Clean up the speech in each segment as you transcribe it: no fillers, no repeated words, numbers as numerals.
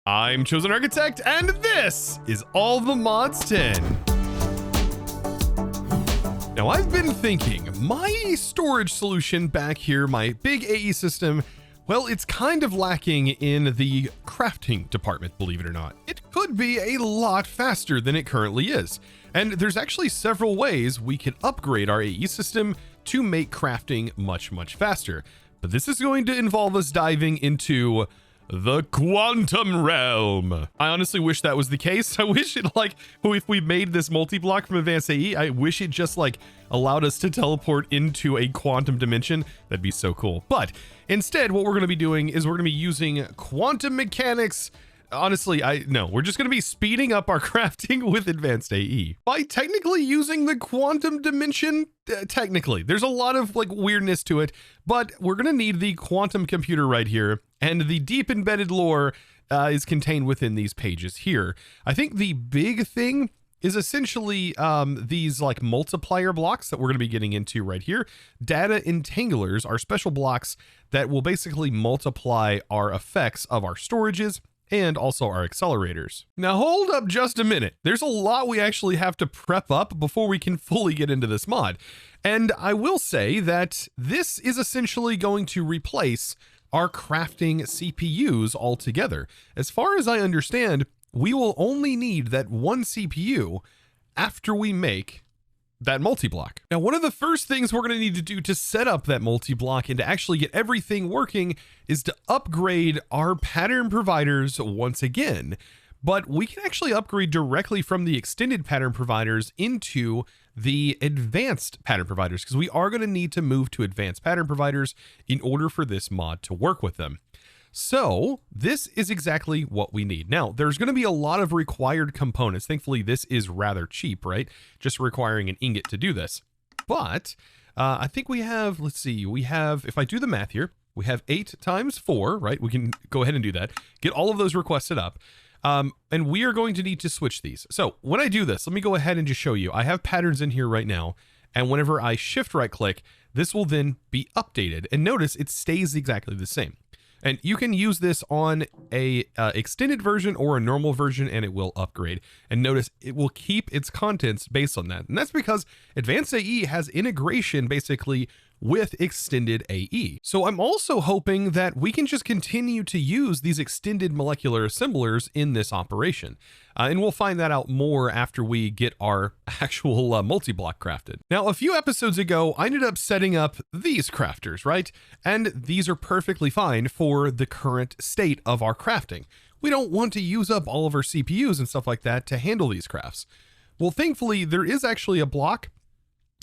I'm ChosenArchitect, and this is All the Mods 10. Now, I've been thinking, my storage solution back here, my big AE system, well, it's kind of lacking in the crafting department, believe it or not. It could be a lot faster than it currently is. And there's actually several ways we can upgrade our AE system to make crafting much, much faster. But this is going to involve us diving into the quantum realm. I honestly wish that was the case. I wish it, like, if we made this multi-block from AdvancedAE, I wish it just like allowed us to teleport into a quantum dimension. That'd be so cool. But instead, what we're going to be doing is we're going to be using quantum mechanics. Honestly, we're just going to be speeding up our crafting with AdvancedAE by technically using the quantum dimension. Technically, there's a lot of like weirdness to it, but we're going to need the quantum computer right here, and the deep embedded lore is contained within these pages here. I think the big thing is essentially these like multiplier blocks that we're going to be getting into right here. Data entanglers are special blocks that will basically multiply our effects of our storages and also our accelerators. Now hold up just a minute. There's a lot we actually have to prep up before we can fully get into this mod. And I will say that this is essentially going to replace our crafting CPUs altogether. As far as I understand, we will only need that one CPU after we make that multi-block. Now, one of the first things we're going to need to do to set up that multi-block and to actually get everything working is to upgrade our pattern providers once again. But we can actually upgrade directly from the extended pattern providers into the advanced pattern providers, because we are going to need to move to advanced pattern providers in order for this mod to work with them. So this is exactly what we need. Now, there's going to be a lot of required components. Thankfully, this is rather cheap, right? Just requiring an ingot to do this. But I think we have, let's see, we have, if I do the math here, we have 8 times 4, right? We can go ahead and do that. Get all of those requested up. And we are going to need to switch these. So when I do this, let me go ahead and just show you. I have patterns in here right now. And whenever I shift right click, this will then be updated. And notice it stays exactly the same. And you can use this on a extended version or a normal version, and it will upgrade. And notice it will keep its contents based on that. And that's because AdvancedAE has integration basically with ExtendedAE. So I'm also hoping that we can just continue to use these extended molecular assemblers in this operation. And we'll find that out more after we get our actual multi-block crafted. Now, a few episodes ago, I ended up setting up these crafters, right? And these are perfectly fine for the current state of our crafting. We don't want to use up all of our CPUs and stuff like that to handle these crafts. Well, thankfully, there is actually a block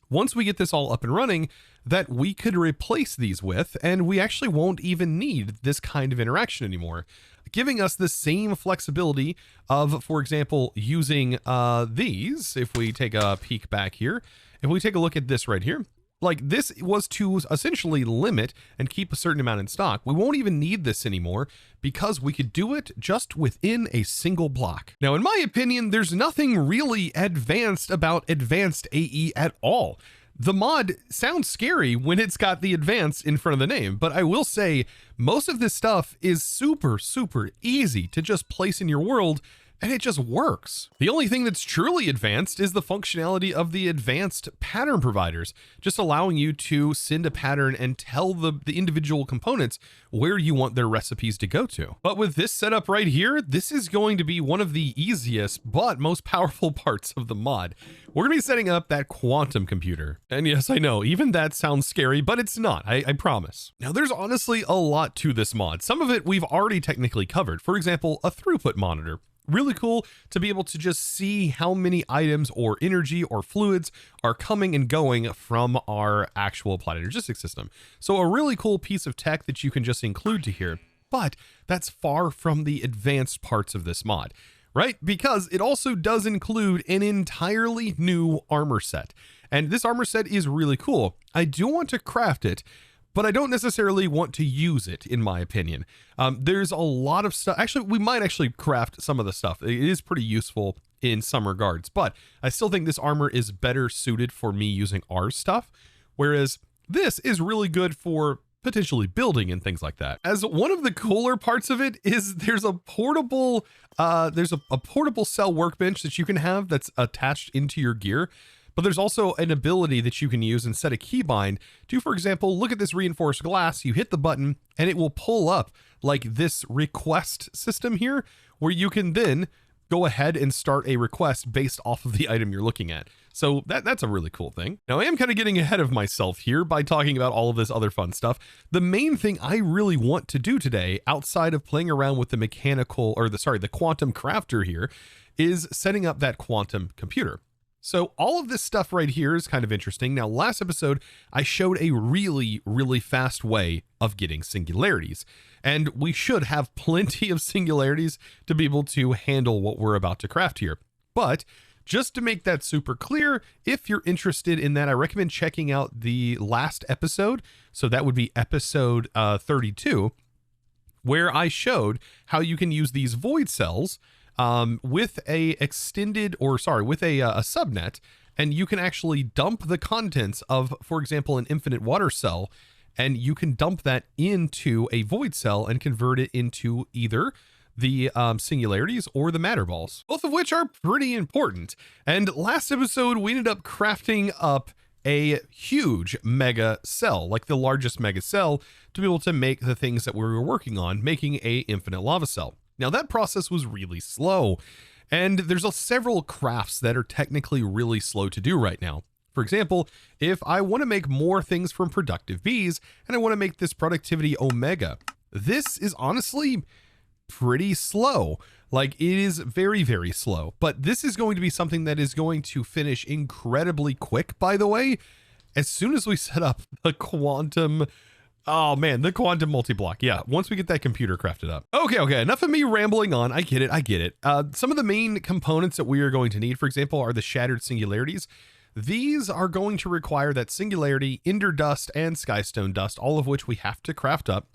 once we get this all up and running that we could replace these with, and we actually won't even need this kind of interaction anymore, giving us the same flexibility of, for example, using these. If we take a peek back here, if we take a look at this right here, like this was to essentially limit and keep a certain amount in stock. We won't even need this anymore because we could do it just within a single block. Now, in my opinion, there's nothing really advanced about AdvancedAE at all. The mod sounds scary when it's got the advanced in front of the name, but I will say most of this stuff is super, super easy to just place in your world, and it just works. The only thing that's truly advanced is the functionality of the advanced pattern providers, just allowing you to send a pattern and tell the individual components where you want their recipes to go to. But with this setup right here, this is going to be one of the easiest but most powerful parts of the mod. We're gonna be setting up that quantum computer. And yes, I know, even that sounds scary, but it's not, I promise. Now, there's honestly a lot to this mod. Some of it we've already technically covered. For example, a throughput monitor. Really cool to be able to just see how many items or energy or fluids are coming and going from our actual applied energetics system. So a really cool piece of tech that you can just include to here, but that's far from the advanced parts of this mod, right? Because it also does include an entirely new armor set. And this armor set is really cool. I do want to craft it, but I don't necessarily want to use it, in my opinion. There's a lot of stuff. Actually, we might actually craft some of the stuff. It is pretty useful in some regards, but I still think this armor is better suited for me using our stuff. Whereas this is really good for potentially building and things like that. As one of the cooler parts of it is there's a portable cell workbench that you can have that's attached into your gear. But there's also an ability that you can use and set a keybind to, for example, look at this reinforced glass, you hit the button and it will pull up like this request system here, where you can then go ahead and start a request based off of the item you're looking at. So that's a really cool thing. Now I am kind of getting ahead of myself here by talking about all of this other fun stuff. The main thing I really want to do today, outside of playing around with the the quantum crafter here, is setting up that quantum computer. So all of this stuff right here is kind of interesting. Now, last episode, I showed a really, really fast way of getting singularities, and we should have plenty of singularities to be able to handle what we're about to craft here. But just to make that super clear, if you're interested in that, I recommend checking out the last episode. So that would be episode 32, where I showed how you can use these void cells with a subnet, and you can actually dump the contents of, for example, an infinite water cell, and you can dump that into a void cell and convert it into either the singularities or the matter balls, both of which are pretty important. And last episode, we ended up crafting up a huge mega cell, like the largest mega cell, to be able to make the things that we were working on, making a infinite lava cell. Now that process was really slow, and there's several crafts that are technically really slow to do right now. For example, if I want to make more things from productive bees and I want to make this productivity omega, this is honestly pretty slow. Like, it is very, very slow, but this is going to be something that is going to finish incredibly quick, by the way, as soon as we set up the quantum. Oh man, the quantum multiblock. Yeah, once we get that computer crafted up. Okay, enough of me rambling on. I get it. Some of the main components that we are going to need, for example, are the shattered singularities. These are going to require that singularity, ender dust, and skystone dust, all of which we have to craft up.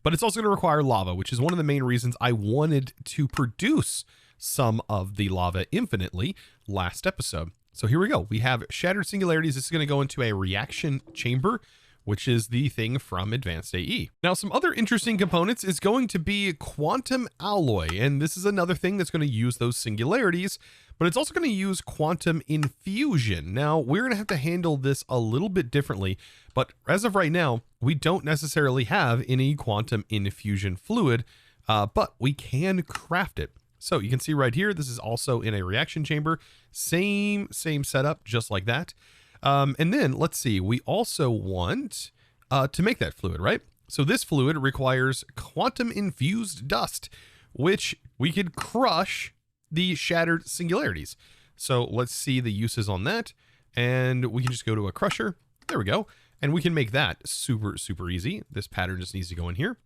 But it's also going to require lava, which is one of the main reasons I wanted to produce some of the lava infinitely last episode. So here we go. We have shattered singularities. This is going to go into a reaction chamber, which is the thing from AdvancedAE. Now, some other interesting components is going to be quantum alloy, and this is another thing that's going to use those singularities, but it's also going to use quantum infusion. Now, we're going to have to handle this a little bit differently, but as of right now, we don't necessarily have any quantum infusion fluid, but we can craft it. So you can see right here, this is also in a reaction chamber, same setup, just like that. And then let's see, we also want to make that fluid, right? So this fluid requires quantum infused dust, which we could crush the shattered singularities. So let's see the uses on that. And we can just go to a crusher. There we go. And we can make that super, super easy. This pattern just needs to go in here.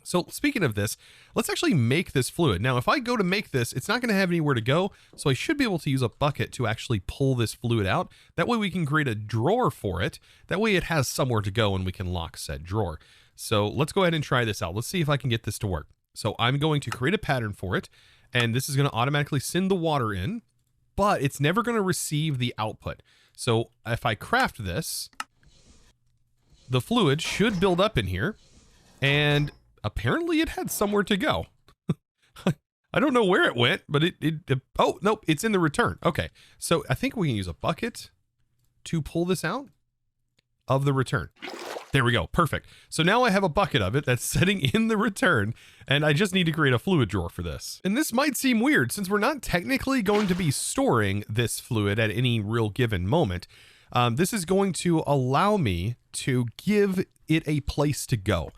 So speaking of this, let's actually make this fluid. Now, if I go to make this, it's not going to have anywhere to go. So I should be able to use a bucket to actually pull this fluid out. That way we can create a drawer for it. That way it has somewhere to go and we can lock said drawer. So let's go ahead and try this out. Let's see if I can get this to work. So I'm going to create a pattern for it, and this is going to automatically send the water in, but it's never going to receive the output. So if I craft this, the fluid should build up in here, and apparently it had somewhere to go. I don't know where it went, but oh, nope, it's in the return. Okay, so I think we can use a bucket to pull this out of the return. There we go, perfect. So now I have a bucket of it that's sitting in the return, and I just need to create a fluid drawer for this. And this might seem weird since we're not technically going to be storing this fluid at any real given moment. This is going to allow me to give it a place to go.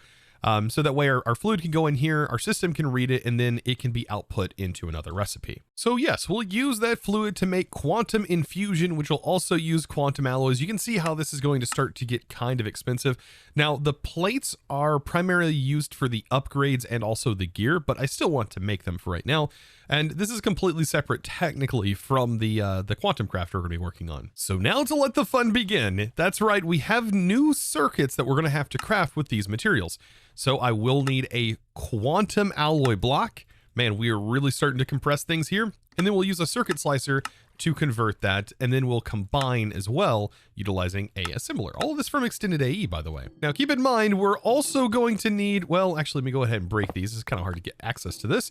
So that way our fluid can go in here, our system can read it, and then it can be output into another recipe. So yes, we'll use that fluid to make quantum infusion, which will also use quantum alloys. You can see how this is going to start to get kind of expensive. Now, the plates are primarily used for the upgrades and also the gear, but I still want to make them for right now. And this is completely separate technically from the quantum craft we're going to be working on. So now to let the fun begin. That's right, we have new circuits that we're going to have to craft with these materials. So I will need a quantum alloy block. Man, we are really starting to compress things here. And then we'll use a circuit slicer to convert that, and then we'll combine as well utilizing a assembler. All of this from ExtendedAE, by the way. Now keep in mind, we're also going to need, well, actually, let me go ahead and break these. It's kind of hard to get access to this.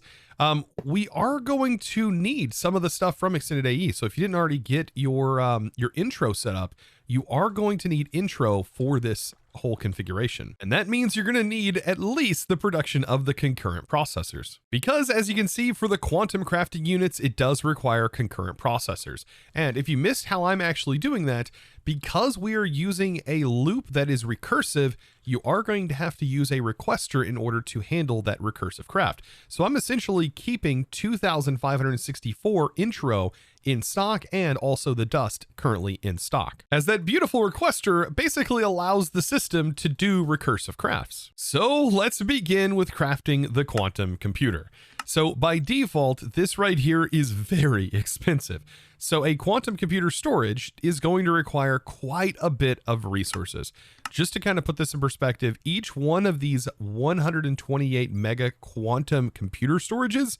We are going to need some of the stuff from ExtendedAE. So if you didn't already get your intro set up, you are going to need intro for this whole configuration. And that means you're going to need at least the production of the concurrent processors. Because as you can see for the quantum crafting units, it does require concurrent processors. And if you missed how I'm actually doing that, because we are using a loop that is recursive, you are going to have to use a requester in order to handle that recursive craft. So I'm essentially keeping 2564 intro in stock and also the dust currently in stock, as that beautiful requester basically allows the system to do recursive crafts. So let's begin with crafting the quantum computer. So by default, this right here is very expensive. So a quantum computer storage is going to require quite a bit of resources. Just to kind of put this in perspective, each one of these 128 mega quantum computer storages,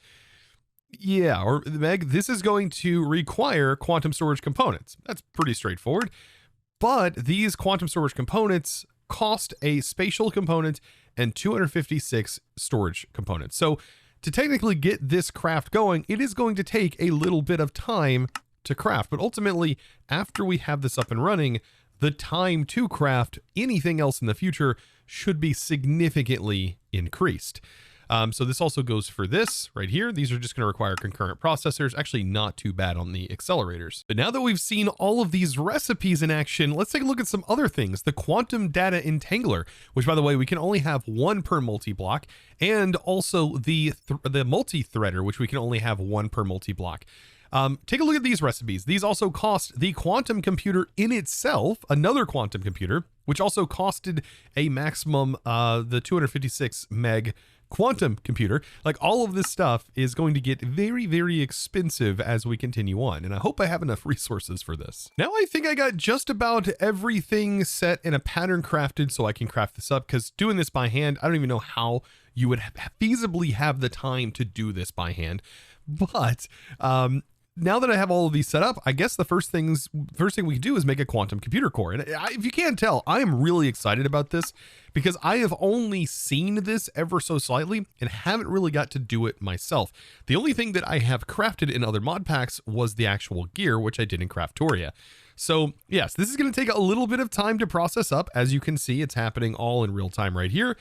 yeah, or Meg, this is going to require quantum storage components. That's pretty straightforward. But these quantum storage components cost a spatial component and 256 storage components. So to technically get this craft going, it is going to take a little bit of time to craft. But ultimately, after we have this up and running, the time to craft anything else in the future should be significantly increased. So this also goes for this right here. These are just going to require concurrent processors. Actually, not too bad on the accelerators. But now that we've seen all of these recipes in action, let's take a look at some other things. The quantum data entangler, which by the way, we can only have one per multi-block, and also the multi-threader, which we can only have one per multi-block. Take a look at these recipes. These also cost the quantum computer in itself, another quantum computer, which also costed a maximum, the 256 meg quantum computer. Like, all of this stuff is going to get very, very expensive as we continue on. And I hope I have enough resources for this. Now I think I got just about everything set in a pattern crafted so I can craft this up, because doing this by hand, I don't even know how you would feasibly have the time to do this by hand. But, now that I have all of these set up, I guess the first thing we can do is make a quantum computer core. And if you can't tell, I am really excited about this because I have only seen this ever so slightly and haven't really got to do it myself. The only thing that I have crafted in other mod packs was the actual gear, which I did in Craftoria. So yes, this is going to take a little bit of time to process up. As you can see, it's happening all in real time right here.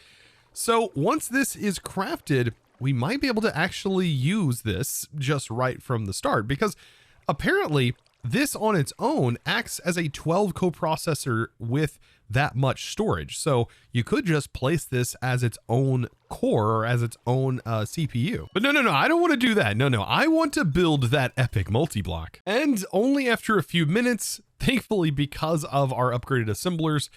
So once this is crafted, we might be able to actually use this just right from the start, because apparently this on its own acts as a 12 coprocessor with that much storage. So you could just place this as its own core or as its own CPU. But no, I don't want to do that. No, I want to build that epic multi-block. And only after a few minutes, thankfully, because of our upgraded assemblers,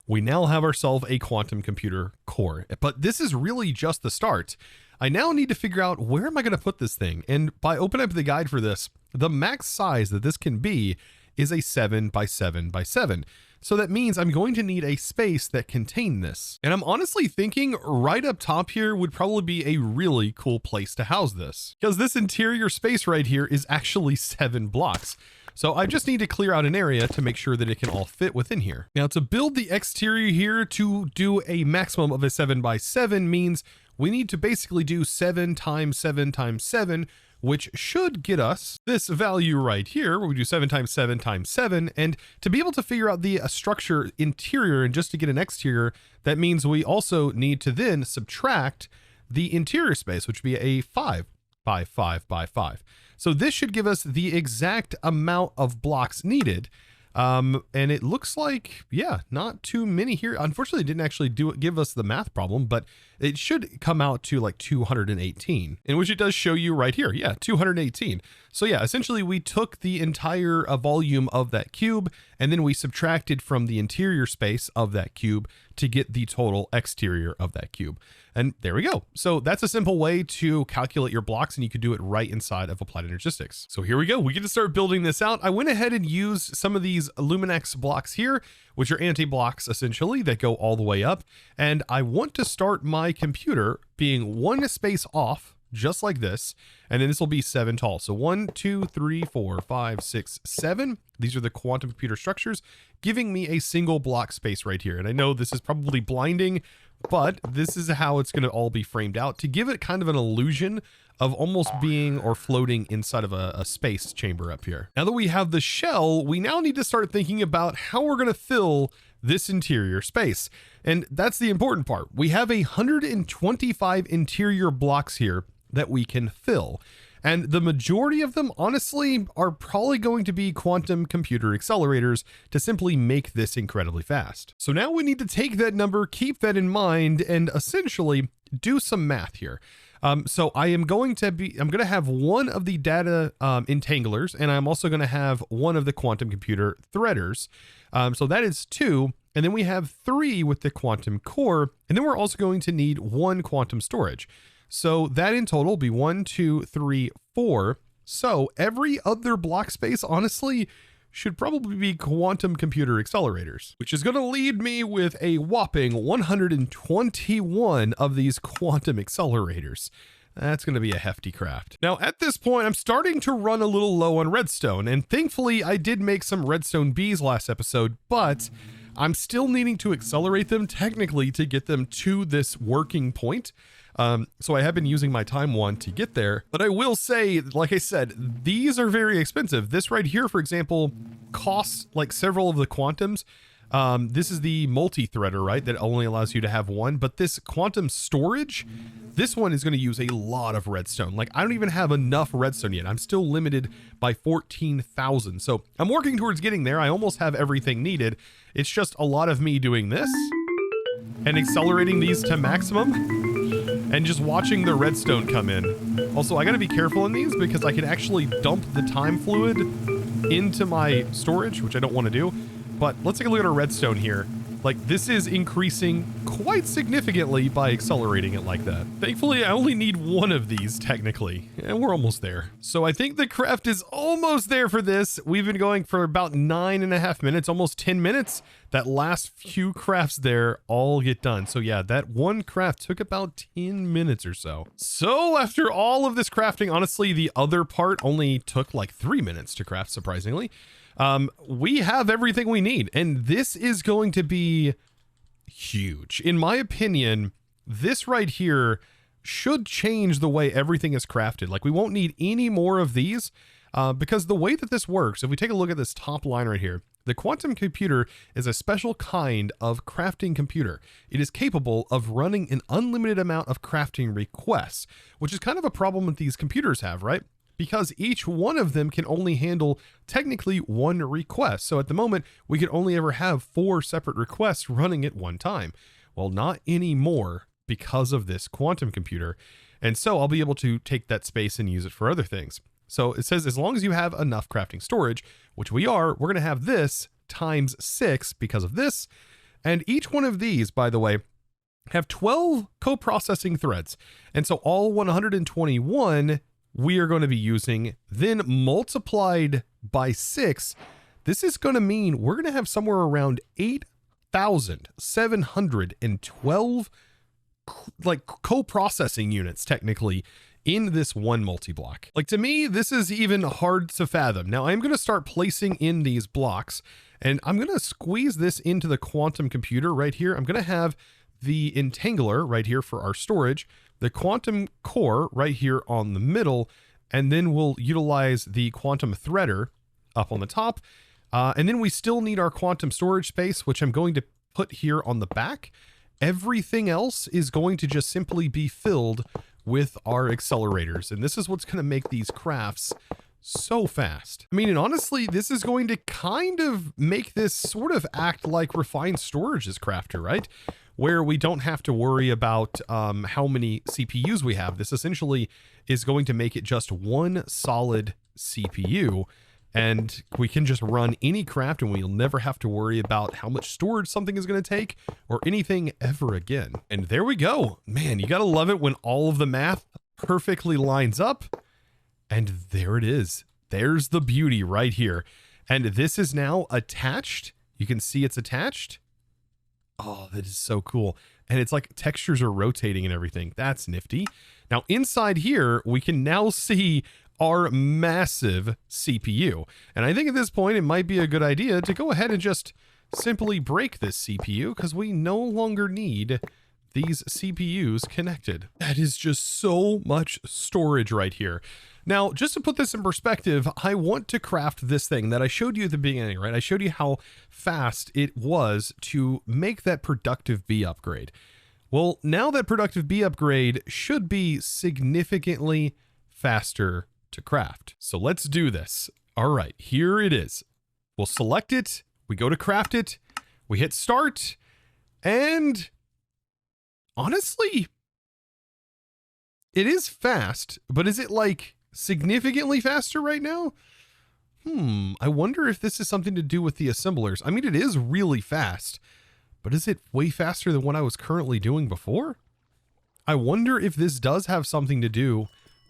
we now have ourselves a quantum computer core. But this is really just the start. I now need to figure out, where am I going to put this thing? And by opening up the guide for this, the max size that this can be is a 7 by 7 by 7. So that means I'm going to need a space that contains this. And I'm honestly thinking right up top here would probably be a really cool place to house this, because this interior space right here is actually 7 blocks. So I just need to clear out an area to make sure that it can all fit within here. Now, to build the exterior here to do a maximum of a 7 by 7 means we need to basically do 7 times 7 times 7, which should get us this value right here, where we do 7 times 7 times 7. And to be able to figure out the structure interior and just to get an exterior, that means we also need to then subtract the interior space, which would be a 5 by 5 by 5. So this should give us the exact amount of blocks needed. And it looks like, yeah, not too many here. Unfortunately, it didn't actually give us the math problem, but it should come out to like 218, in which it does show you right here. Yeah, 218. So yeah, essentially we took the entire volume of that cube and then we subtracted from the interior space of that cube to get the total exterior of that cube. And there we go. So that's a simple way to calculate your blocks, and you could do it right inside of Applied Energistics. So here we go. We get to start building this out. I went ahead and used some of these Luminex blocks here, which are anti-blocks essentially that go all the way up. And I want to start my computer being one space off just like this. And then this will be 7 tall. So 1, 2, 3, 4, 5, 6, 7. These are the quantum computer structures, giving me a single block space right here. And I know this is probably blinding, but this is how it's going to all be framed out to give it kind of an illusion of almost being or floating inside of a space chamber up here. Now that we have the shell, we now need to start thinking about how we're going to fill this interior space. And that's the important part. We have 125 interior blocks here that we can fill. And the majority of them, honestly, are probably going to be quantum computer accelerators to simply make this incredibly fast. So now we need to take that number, keep that in mind, and essentially do some math here. So I'm going to have one of the data entanglers, and I'm also going to have one of the quantum computer threaders. So that is 2. And then we have 3 with the quantum core. And then we're also going to need 1 quantum storage. So that in total will be 1, 2, 3, 4. So every other block space, honestly, should probably be quantum computer accelerators, which is going to lead me with a whopping 121 of these quantum accelerators. That's going to be a hefty craft. Now, at this point, I'm starting to run a little low on redstone, and thankfully I did make some redstone bees last episode, but I'm still needing to accelerate them technically to get them to this working point. So I have been using my time one to get there, but I will say, like I said, these are very expensive. This right here, for example, costs like several of the quantums. This is the multi-threader, right? That only allows you to have one, but this quantum storage, this one is going to use a lot of redstone. Like I don't even have enough redstone yet. I'm still limited by 14,000. So I'm working towards getting there. I almost have everything needed. It's just a lot of me doing this and accelerating these to maximum and just watching the redstone come in. Also, I got to be careful in these because I can actually dump the time fluid into my storage, which I don't want to do. But let's take a look at our redstone here. Like this is increasing quite significantly by accelerating it like that. Thankfully, I only need one of these technically, and we're almost there. So I think the craft is almost there for this. We've been going for about 9.5 minutes, almost 10 minutes. That last few crafts there all get done. So yeah, that one craft took about 10 minutes or so. So after all of this crafting, honestly, the other part only took like 3 minutes to craft, surprisingly. We have everything we need, and this is going to be huge. In my opinion, this right here should change the way everything is crafted. Like we won't need any more of these, because the way that this works, if we take a look at this top line right here, the quantum computer is a special kind of crafting computer. It is capable of running an unlimited amount of crafting requests, which is kind of a problem that these computers have, right? Because each one of them can only handle technically one request. So at the moment, we can only ever have 4 separate requests running at one time. Well, not anymore because of this quantum computer. And so I'll be able to take that space and use it for other things. So it says, as long as you have enough crafting storage, which we are, we're going to have this times 6 because of this. And each one of these, by the way, have 12 co-processing threads. And so all 121 we are going to be using, then multiplied by 6, this is going to mean we're going to have somewhere around 8,712 like co-processing units technically in this one multi-block. Like to me, this is even hard to fathom. Now I'm going to start placing in these blocks, and I'm going to squeeze this into the quantum computer right here. I'm going to have the entangler right here for our storage, the quantum core right here on the middle, and then we'll utilize the quantum threader up on the top. And then we still need our quantum storage space, which I'm going to put here on the back. Everything else is going to just simply be filled with our accelerators. And this is what's going to make these crafts so fast. I mean, and honestly, this is going to kind of make this sort of act like Refined Storage's crafter, right? Where we don't have to worry about how many CPUs we have. This essentially is going to make it just one solid CPU, and we can just run any craft and we'll never have to worry about how much storage something is going to take or anything ever again. And there we go. Man, you got to love it when all of the math perfectly lines up. And there it is. There's the beauty right here. And this is now attached. You can see it's attached. Oh, that is so cool. and it's like textures are rotating and everything. That's nifty. Now inside here, we can now see our massive CPU. And I think at this point, it might be a good idea to go ahead and just simply break this CPU because we no longer need these CPUs connected. That is just so much storage right here. Now, just to put this in perspective, I want to craft this thing that I showed you at the beginning, right? I showed you how fast it was to make that productive B upgrade. Well, now that productive B upgrade should be significantly faster to craft. So let's do this. All right, here it is. We'll select it. We go to craft it. We hit start. And honestly, it is fast, but is it like significantly faster right now? I wonder if this is something to do with the assemblers. I mean, it is really fast, but is it way faster than what I was currently doing before? I wonder if this does have something to do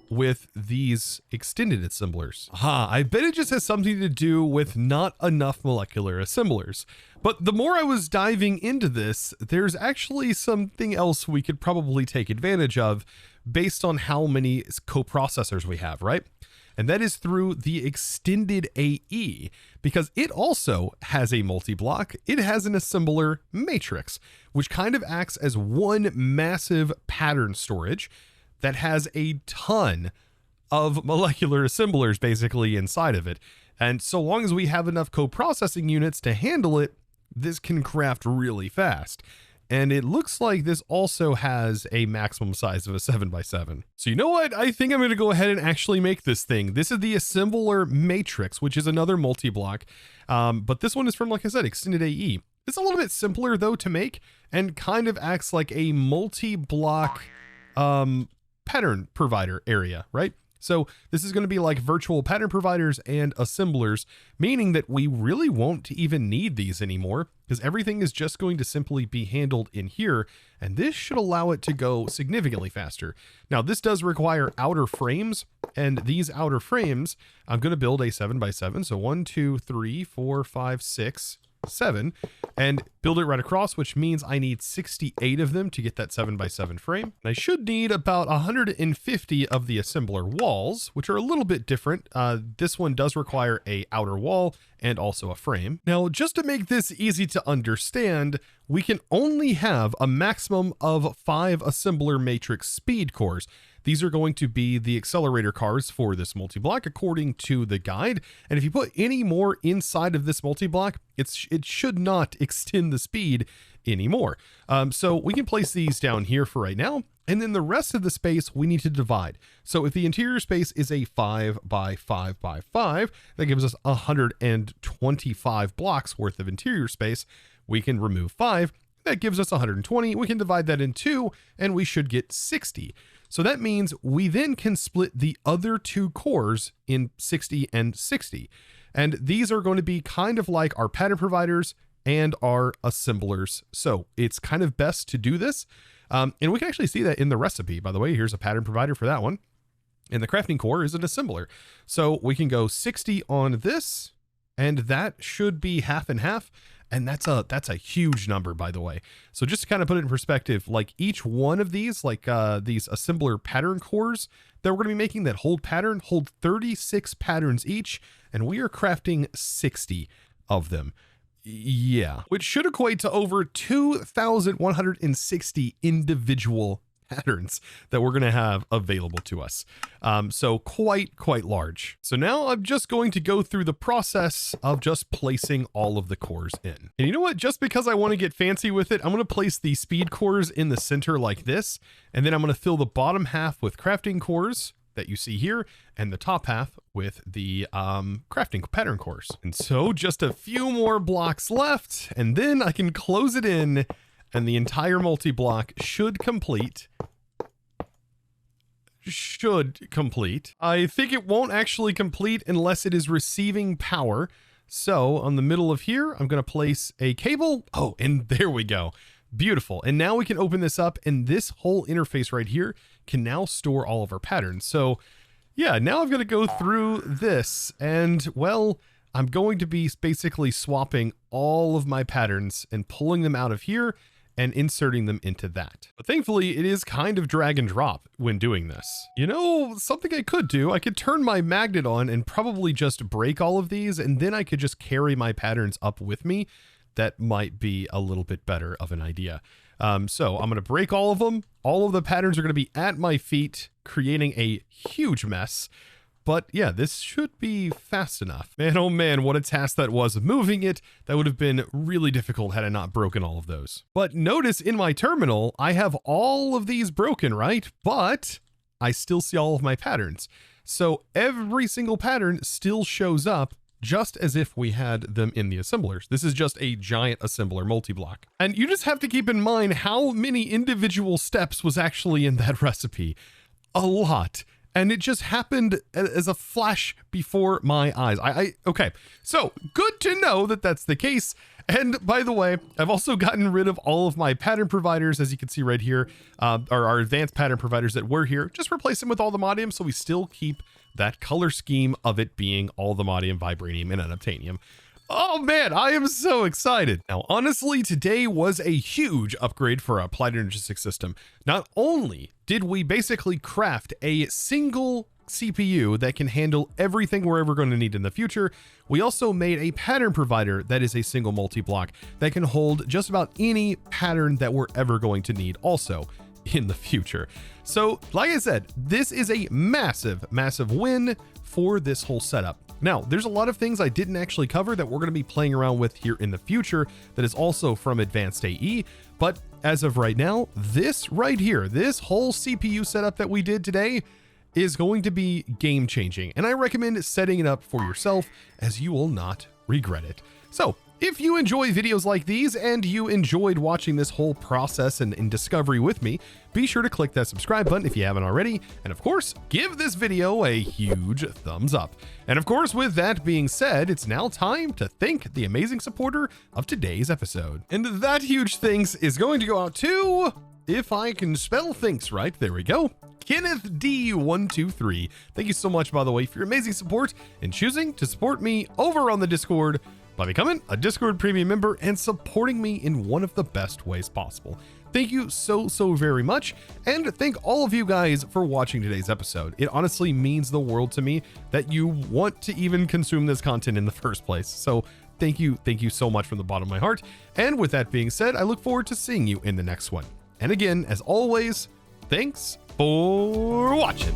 with these extended assemblers. I bet it just has something to do with not enough molecular assemblers. But the more I was diving into this, there's actually something else we could probably take advantage of based on how many coprocessors we have, right? And that is through the ExtendedAE, because it also has a multi-block. It has an assembler matrix, which kind of acts as one massive pattern storage that has a ton of molecular assemblers basically inside of it. And so long as we have enough co-processing units to handle it, this can craft really fast. And it looks like this also has a maximum size of a 7x7. So you know what? I think I'm going to go ahead and actually make this thing. This is the assembler matrix, which is another multi-block. But this one is from, like I said, ExtendedAE. It's a little bit simpler though to make and kind of acts like a multi-block pattern provider area, right? So this is going to be like virtual pattern providers and assemblers, meaning that we really won't even need these anymore because everything is just going to simply be handled in here. And this should allow it to go significantly faster. Now, this does require outer frames, and these outer frames, I'm going to build a 7x7. So 1, 2, 3, 4, 5, 6, 7, and build it right across, which means I need 68 of them to get that 7x7 frame. And I should need about 150 of the assembler walls, which are a little bit different. This one does require a outer wall and also a frame. Now, just to make this easy to understand, we can only have a maximum of 5 assembler matrix speed cores. These are going to be the accelerator cars for this multi-block according to the guide. And if you put any more inside of this multi-block, it should not extend the speed anymore. So we can place these down here for right now. And then the rest of the space we need to divide. So if the interior space is a 5x5x5, that gives us 125 blocks worth of interior space. We can remove 5. That gives us 120. We can divide that in 2 and we should get 60. So that means we then can split the other 2 cores in 60 and 60. And these are going to be kind of like our pattern providers and our assemblers. So it's kind of best to do this. And we can actually see that in the recipe. By the way, here's a pattern provider for that one. And the crafting core is an assembler. So we can go 60 on this, and that should be half and half. And that's a huge number, by the way. So just to kind of put it in perspective, like each one of these, like these assembler pattern cores that we're going to be making that hold pattern, hold 36 patterns each, and we are crafting 60 of them. Yeah, which should equate to over 2,160 individual patterns that we're going to have available to us. So quite large. So now I'm just going to go through the process of just placing all of the cores in. And you know what? Just because I want to get fancy with it, I'm going to place the speed cores in the center like this. And then I'm going to fill the bottom half with crafting cores that you see here, and the top half with the crafting pattern cores. And so just a few more blocks left, and then I can close it in, and the entire multi-block should complete. I think it won't actually complete unless it is receiving power. So on the middle of here, I'm going to place a cable. Oh, and there we go. Beautiful. And now we can open this up, and this whole interface right here can now store all of our patterns. So yeah, now I've got to go through this, and well, I'm going to be basically swapping all of my patterns and pulling them out of here and inserting them into that. But thankfully, it is kind of drag and drop when doing this. You know, something I could do, I could turn my magnet on and probably just break all of these, and then I could just carry my patterns up with me. That might be a little bit better of an idea. So I'm going to break all of them. All of the patterns are going to be at my feet, creating a huge mess. But yeah, this should be fast enough. Man, oh man, what a task that was. Moving it, that would have been really difficult had I not broken all of those. But notice in my terminal, I have all of these broken, right? But I still see all of my patterns. So every single pattern still shows up just as if we had them in the assemblers. This is just a giant assembler multi-block. And you just have to keep in mind how many individual steps was actually in that recipe. A lot. And it just happened as a flash before my eyes. Okay, so good to know that that's the case. And by the way, I've also gotten rid of all of my pattern providers, as you can see right here, our advanced pattern providers that were here. Just replace them with all the Modium, so we still keep that color scheme of it being all the Modium, Vibranium, and Unobtainium. Oh man, I am so excited. Now, honestly, today was a huge upgrade for our Applied Energistics system. Not only did we basically craft a single CPU that can handle everything we're ever going to need in the future, we also made a pattern provider that is a single multi-block that can hold just about any pattern that we're ever going to need also in the future. So, like I said, this is a massive, massive win for this whole setup. Now, there's a lot of things I didn't actually cover that we're going to be playing around with here in the future that is also from AdvancedAE, but as of right now, this right here, this whole CPU setup that we did today is going to be game changing, and I recommend setting it up for yourself as you will not regret it. So, if you enjoy videos like these and you enjoyed watching this whole process and discovery with me, be sure to click that subscribe button if you haven't already. And of course, give this video a huge thumbs up. And of course, with that being said, it's now time to thank the amazing supporter of today's episode. And that huge thanks is going to go out to, if I can spell thanks right, there we go, Kenneth D123. Thank you so much, by the way, for your amazing support and choosing to support me over on the Discord by becoming a Discord premium member and supporting me in one of the best ways possible. Thank you so very much, and thank all of you guys for watching today's episode. It honestly means the world to me that you want to even consume this content in the first place. So thank you so much from the bottom of my heart. And with that being said, I look forward to seeing you in the next one. And again, as always, thanks for watching.